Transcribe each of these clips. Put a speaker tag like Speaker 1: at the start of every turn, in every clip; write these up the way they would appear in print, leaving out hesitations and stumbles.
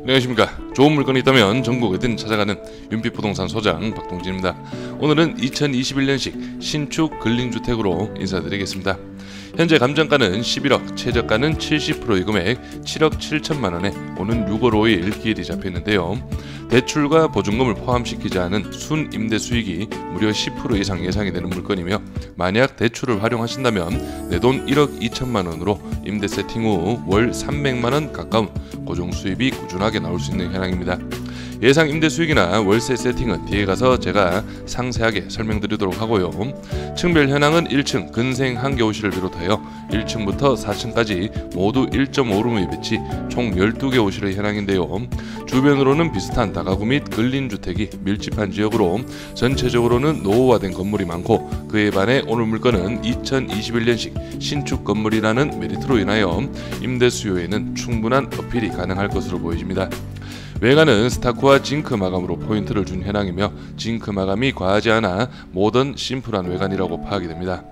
Speaker 1: 안녕하십니까. 좋은 물건이 있다면 전국 어디든 찾아가는 윤빛부동산 소장 박동진입니다. 오늘은 2021년식 신축 근린주택으로 인사드리겠습니다. 현재 감정가는 11억, 최저가는 70%의 금액 7억 7천만원에 오는 6월 5일 기일이 잡혀있는데요. 대출과 보증금을 포함시키지 않은 순임대 수익이 무려 10% 이상 예상이 되는 물건이며, 만약 대출을 활용하신다면 내돈 1억 2천만원으로 임대 세팅 후 월 300만원 가까운 고정 수입이 꾸준하게 나올 수 있는 현황입니다. 예상 임대 수익이나 월세 세팅은 뒤에 가서 제가 상세하게 설명드리도록 하고요. 층별 현황은 1층 근생 한 개 호실을 비롯하여 1층부터 4층까지 모두 1.5룸의 배치, 총 12개 호실의 현황인데요. 주변으로는 비슷한 다가구 및 근린주택이 밀집한 지역으로 전체적으로는 노후화된 건물이 많고, 그에 반해 오늘 물건은 2021년식 신축 건물이라는 메리트로 인하여 임대 수요에는 충분한 어필이 가능할 것으로 보여집니다. 외관은 스타크와 징크 마감으로 포인트를 준 현황이며, 징크 마감이 과하지 않아 모던 심플한 외관이라고 파악이 됩니다.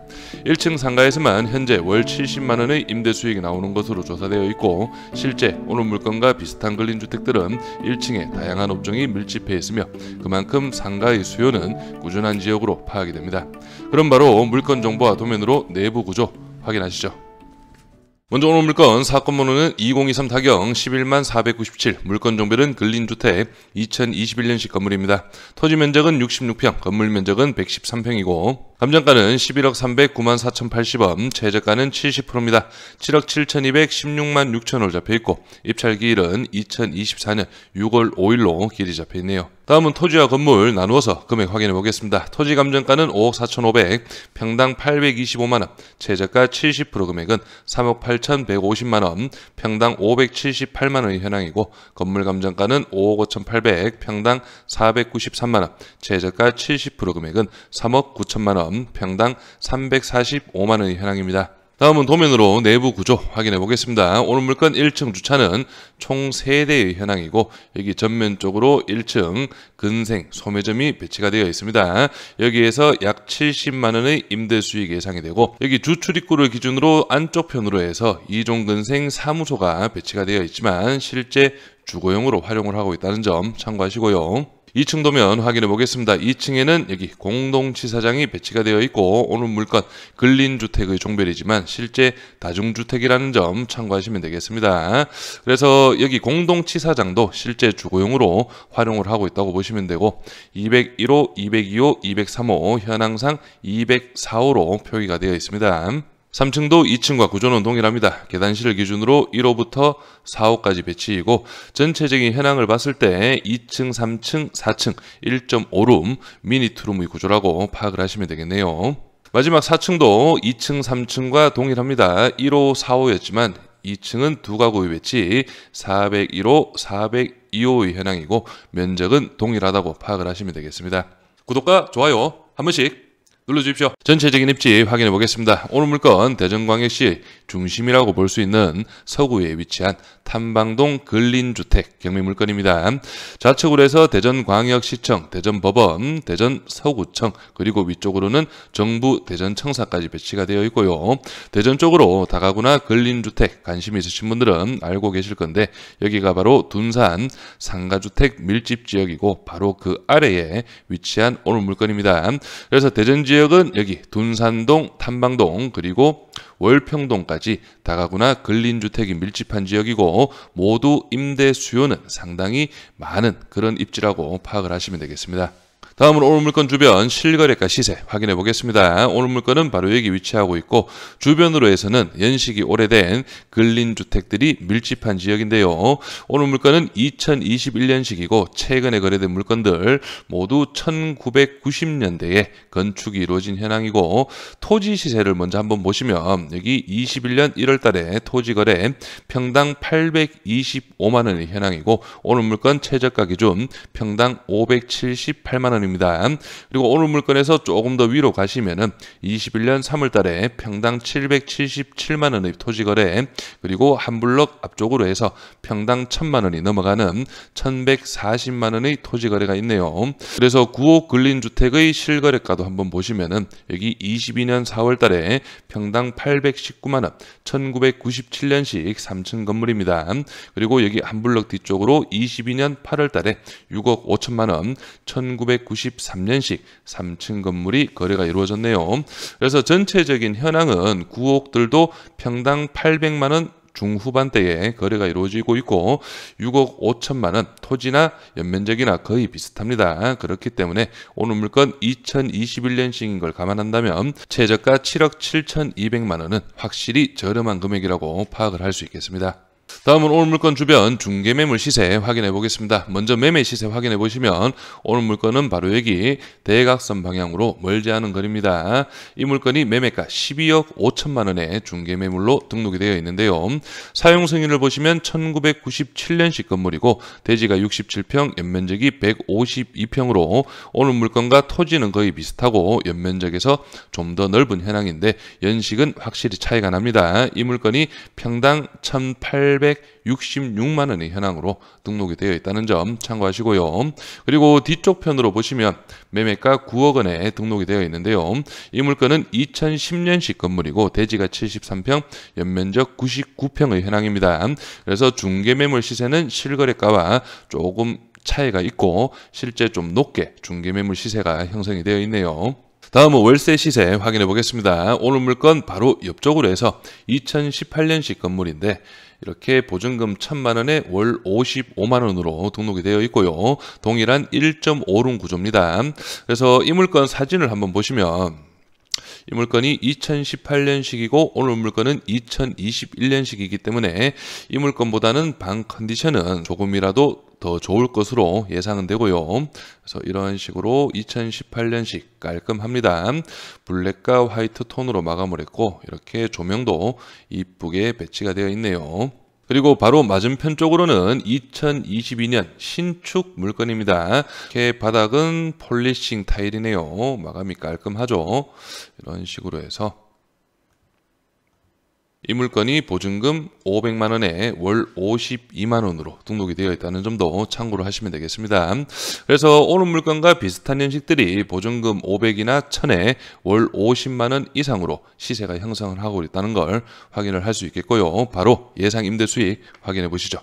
Speaker 1: 1층 상가에서만 현재 월 70만원의 임대 수익이 나오는 것으로 조사되어 있고, 실제 오늘 물건과 비슷한 근린주택들은 1층에 다양한 업종이 밀집해 있으며 그만큼 상가의 수요는 꾸준한 지역으로 파악이 됩니다. 그럼 바로 물건 정보와 도면으로 내부 구조 확인하시죠. 먼저 오늘 물건 사건 번호는 2023 타경 11만 497, 물건 종별은 근린주택 2021년식 건물입니다. 토지 면적은 66평, 건물 면적은 113평이고 감정가는 11억 309만 4,080원, 최저가는 70%입니다. 7억 7,216만 6천원 잡혀있고 입찰 기일은 2024년 6월 5일로 기일이 잡혀있네요. 다음은 토지와 건물 나누어서 금액 확인해 보겠습니다. 토지 감정가는 5억 4,500, 평당 825만원, 최저가 70% 금액은 3억 8,150만원, 평당 578만원의 현황이고, 건물 감정가는 5억 5,800, 평당 493만원, 최저가 70% 금액은 3억 9천만원, 평당 345만원의 현황입니다. 다음은 도면으로 내부 구조 확인해 보겠습니다. 오늘 물건 1층 주차는 총 3대의 현황이고, 여기 전면쪽으로 1층 근생 소매점이 배치가 되어 있습니다. 여기에서 약 70만원의 임대 수익 예상이 되고, 여기 주출입구를 기준으로 안쪽 편으로 해서 2종 근생 사무소가 배치가 되어 있지만 실제 주거용으로 활용을 하고 있다는 점 참고하시고요. 2층 도면 확인해 보겠습니다. 2층에는 여기 공동치사장이 배치가 되어 있고, 오늘 물건 근린주택의 종별이지만 실제 다중주택이라는 점 참고하시면 되겠습니다. 그래서 여기 공동치사장도 실제 주거용으로 활용을 하고 있다고 보시면 되고, 201호, 202호, 203호, 현황상 204호로 표기가 되어 있습니다. 3층도 2층과 구조는 동일합니다. 계단실을 기준으로 1호부터 4호까지 배치이고, 전체적인 현황을 봤을 때 2층, 3층, 4층 1.5룸 미니 투룸의 구조라고 파악을 하시면 되겠네요. 마지막 4층도 2층, 3층과 동일합니다. 1호, 4호였지만 2층은 두 가구의 배치 401호, 402호의 현황이고 면적은 동일하다고 파악을 하시면 되겠습니다. 구독과 좋아요 한 번씩 눌러주십시오. 전체적인 입지 확인해 보겠습니다. 오늘 물건 대전광역시 중심이라고 볼 수 있는 서구에 위치한 탐방동 근린주택 경매 물건입니다. 좌측으로 해서 대전광역시청, 대전법원, 대전서구청, 그리고 위쪽으로는 정부 대전청사까지 배치가 되어 있고요. 대전 쪽으로 다가구나 근린주택 관심이 있으신 분들은 알고 계실 건데, 여기가 바로 둔산 상가주택 밀집지역이고 바로 그 아래에 위치한 오늘 물건입니다. 그래서 대전 지역은 여기 둔산동, 탐방동, 그리고 월평동까지 다가구나 근린주택이 밀집한 지역이고, 모두 임대 수요는 상당히 많은 그런 입지라고 파악을 하시면 되겠습니다. 다음은 오늘 물건 주변 실거래가 시세 확인해 보겠습니다. 오늘 물건은 바로 여기 위치하고 있고, 주변으로 해서는 연식이 오래된 근린주택들이 밀집한 지역인데요. 오늘 물건은 2021년식이고 최근에 거래된 물건들 모두 1990년대에 건축이 이루어진 현황이고, 토지 시세를 먼저 한번 보시면 여기 21년 1월 달에 토지 거래 평당 825만원의 현황이고, 오늘 물건 최저가 기준 평당 578만원 원입니다. 그리고 오늘 물건에서 조금 더 위로 가시면은 21년 3월 달에 평당 777만 원의 토지 거래, 그리고 한 블럭 앞쪽으로 해서 평당 1000만 원이 넘어가는 1140만 원의 토지 거래가 있네요. 그래서 9호 근린주택의 실거래가도 한번 보시면은 여기 22년 4월 달에 평당 819만 원, 1997년식 3층 건물입니다. 그리고 여기 한 블럭 뒤쪽으로 22년 8월 달에 6억 5천만 원, 1993년식 3층 건물이 거래가 이루어졌네요. 그래서 전체적인 현황은 9옥들도 평당 800만 원 중후반대에 거래가 이루어지고 있고 6억 5천만 원, 토지나 연면적이나 거의 비슷합니다. 그렇기 때문에 오늘 물건 2021년식인 걸 감안한다면 최저가 7억 7,200만 원은 확실히 저렴한 금액이라고 파악을 할 수 있겠습니다. 다음은 오늘 물건 주변 중개매물 시세 확인해 보겠습니다. 먼저 매매 시세 확인해 보시면 오늘 물건은 바로 여기 대각선 방향으로 멀지 않은 거리입니다. 이 물건이 매매가 12억 5천만 원의 중개매물로 등록이 되어 있는데요. 사용 승인을 보시면 1997년식 건물이고 대지가 67평, 연면적이 152평으로 오늘 물건과 토지는 거의 비슷하고 연면적에서 좀 더 넓은 현황인데 연식은 확실히 차이가 납니다. 이 물건이 평당 1,866만 원의 현황으로 등록이 되어 있다는 점 참고하시고요. 그리고 뒤쪽 편으로 보시면 매매가 9억 원에 등록이 되어 있는데요. 이 물건은 2010년식 건물이고 대지가 73평, 연면적 99평의 현황입니다. 그래서 중개매물 시세는 실거래가와 조금 차이가 있고 실제 좀 높게 중개매물 시세가 형성이 되어 있네요. 다음은 월세 시세 확인해 보겠습니다. 오늘 물건 바로 옆쪽으로 해서 2018년식 건물인데 이렇게 보증금 1,000만 원에 월 55만 원으로 등록이 되어 있고요. 동일한 1.5룸 구조입니다. 그래서 이 물건 사진을 한번 보시면 이 물건이 2018년식이고 오늘 물건은 2021년식이기 때문에 이 물건보다는 방 컨디션은 조금이라도 더 좋을 것으로 예상은 되고요. 그래서 이런 식으로 2018년식 깔끔합니다. 블랙과 화이트 톤으로 마감을 했고 이렇게 조명도 이쁘게 배치가 되어 있네요. 그리고 바로 맞은편 쪽으로는 2022년 신축 물건입니다. 이렇게 바닥은 폴리싱 타일이네요. 마감이 깔끔하죠. 이런 식으로 해서 이 물건이 보증금 500만 원에 월 52만 원으로 등록이 되어 있다는 점도 참고를 하시면 되겠습니다. 그래서 오늘 물건과 비슷한 형식들이 보증금 500이나 1000에 월 50만 원 이상으로 시세가 형성을 하고 있다는 걸 확인을 할 수 있겠고요. 바로 예상 임대 수익 확인해 보시죠.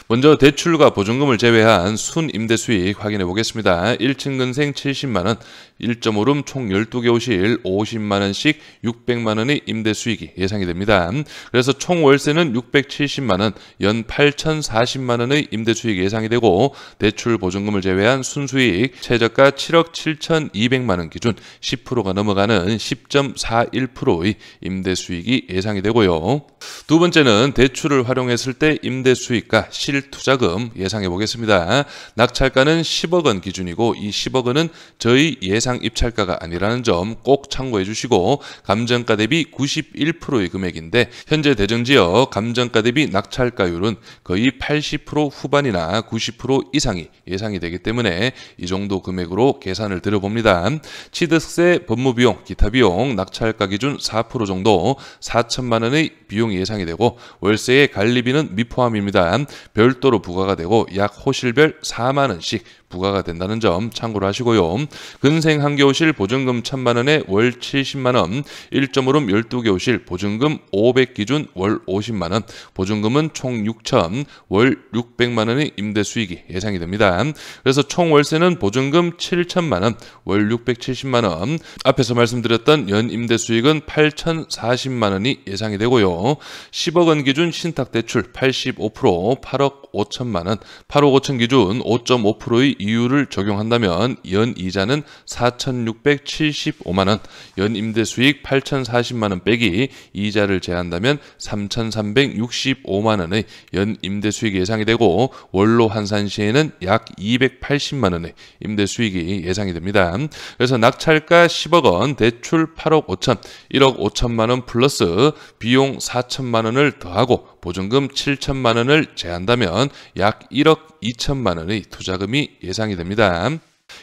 Speaker 1: 먼저 대출과 보증금을 제외한 순 임대 수익 확인해 보겠습니다. 1층 근생 70만 원, 1.5룸 총 12개 호실 50만 원씩 600만 원의 임대 수익이 예상이 됩니다. 그래서 총 월세는 670만 원, 연 8,040만 원의 임대 수익이 예상이 되고 대출 보증금을 제외한 순수익 최저가 7억 7,200만 원 기준 10%가 넘어가는 10.41%의 임대 수익이 예상이 되고요. 두 번째는 대출을 활용했을 때 임대 수익과 실투자금 예상해 보겠습니다. 낙찰가는 10억 원 기준이고 이 10억 원은 저희 예상 입찰가가 아니라는 점 꼭 참고해 주시고 감정가 대비 91%의 금액인데 현재 대정지역 감정가 대비 낙찰가율은 거의 80% 후반이나 90% 이상이 예상이 되기 때문에 이 정도 금액으로 계산을 드려봅니다. 취득세, 법무비용, 기타 비용, 낙찰가 기준 4% 정도 4천만 원의 비용이 예상이 되고 월세의 관리비는 미포함입니다. 별도로 부과가 되고 약 호실별 4만 원씩 부과가 된다는 점 참고를 하시고요. 근생 한 개 호실 보증금 1,000만 원에 월 70만 원, 1.5룸 12개 호실 보증금 500 기준 월 50만 원, 보증금은 총 6천, 월 600만 원의 임대 수익이 예상이 됩니다. 그래서 총 월세는 보증금 7천만 원, 월 670만 원, 앞에서 말씀드렸던 연 임대 수익은 8,040만 원이 예상이 되고요. 10억 원 기준 신탁 대출 85%, 8억 5천만 원, 8억 5천 기준 5.5%의 이율을 적용한다면 연 이자는 4,675만 원, 연 임대 수익 8,040만 원 빼기 이자를 제한다면 3,365만 원의 연 임대 수익이 예상이 되고 원로 환산 시에는 약 280만 원의 임대 수익이 예상이 됩니다. 그래서 낙찰가 10억 원, 대출 8억 5천, 1억 5천만 원 플러스 비용 4천만 원을 더하고 보증금 7천만 원을 제한다면 약 1억 2천만 원의 투자금이 예상이 됩니다.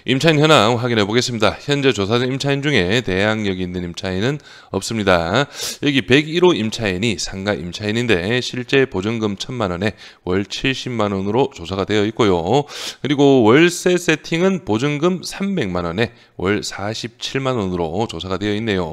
Speaker 1: 임차인 현황 확인해 보겠습니다. 현재 조사된 임차인 중에 대항력이 있는 임차인은 없습니다. 여기 101호 임차인이 상가 임차인인데 실제 보증금 1천만 원에 월 70만 원으로 조사가 되어 있고요. 그리고 월세 세팅은 보증금 300만 원에 월 47만 원으로 조사가 되어 있네요.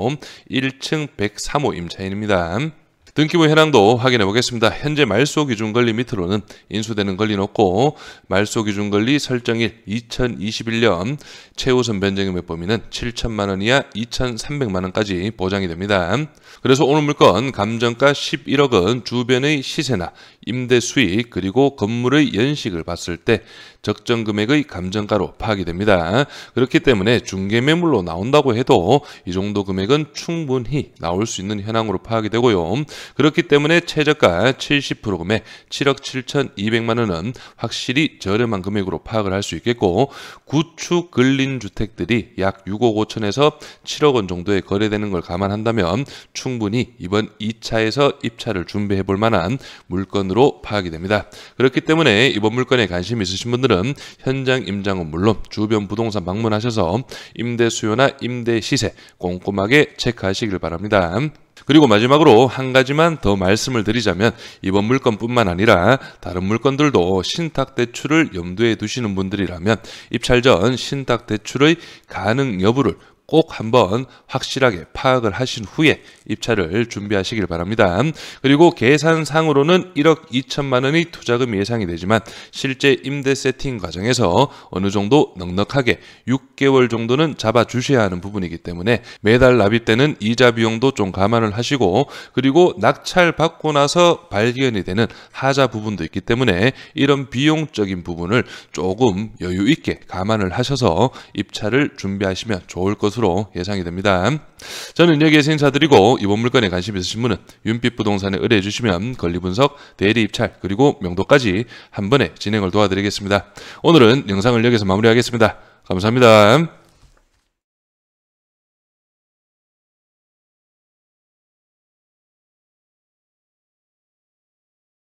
Speaker 1: 1층 103호 임차인입니다. 등기부 현황도 확인해 보겠습니다. 현재 말소 기준 권리 밑으로는 인수되는 권리는 없고 말소 기준 권리 설정일 2021년 최우선 변제금액 범위는 7천만 원 이하 2,300만 원까지 보장이 됩니다. 그래서 오늘 물건 감정가 11억은 주변의 시세나 임대 수익 그리고 건물의 연식을 봤을 때 적정 금액의 감정가로 파악이 됩니다. 그렇기 때문에 중개매물로 나온다고 해도 이 정도 금액은 충분히 나올 수 있는 현황으로 파악이 되고요. 그렇기 때문에 최저가 70% 금액 7억 7,200만 원은 확실히 저렴한 금액으로 파악을 할 수 있겠고 구축 근린주택들이 약 6억 5천에서 7억 원 정도에 거래되는 걸 감안한다면 충분히 이번 2차에서 입차를 준비해 볼 만한 물건으로 파악이 됩니다. 그렇기 때문에 이번 물건에 관심 있으신 분들은 현장 임장은 물론 주변 부동산 방문하셔서 임대 수요나 임대 시세 꼼꼼하게 체크하시길 바랍니다. 그리고 마지막으로 한 가지만 더 말씀을 드리자면 이번 물건뿐만 아니라 다른 물건들도 신탁대출을 염두에 두시는 분들이라면 입찰 전 신탁대출의 가능 여부를 꼭 한번 확실하게 파악을 하신 후에 입찰을 준비하시길 바랍니다. 그리고 계산상으로는 1억 2천만 원의 투자금이 예상이 되지만 실제 임대 세팅 과정에서 어느 정도 넉넉하게 6개월 정도는 잡아주셔야 하는 부분이기 때문에 매달 납입되는 이자 비용도 좀 감안을 하시고 그리고 낙찰 받고 나서 발견이 되는 하자 부분도 있기 때문에 이런 비용적인 부분을 조금 여유 있게 감안을 하셔서 입찰을 준비하시면 좋을 것으로 예상이 됩니다. 저는 여기에서 인사드리고 이번 물건에 관심 있으신 분은 윤빛부동산에 의뢰해 주시면 권리분석, 대리입찰 그리고 명도까지 한 번에 진행을 도와드리겠습니다. 오늘은 영상을 여기서 마무리하겠습니다. 감사합니다.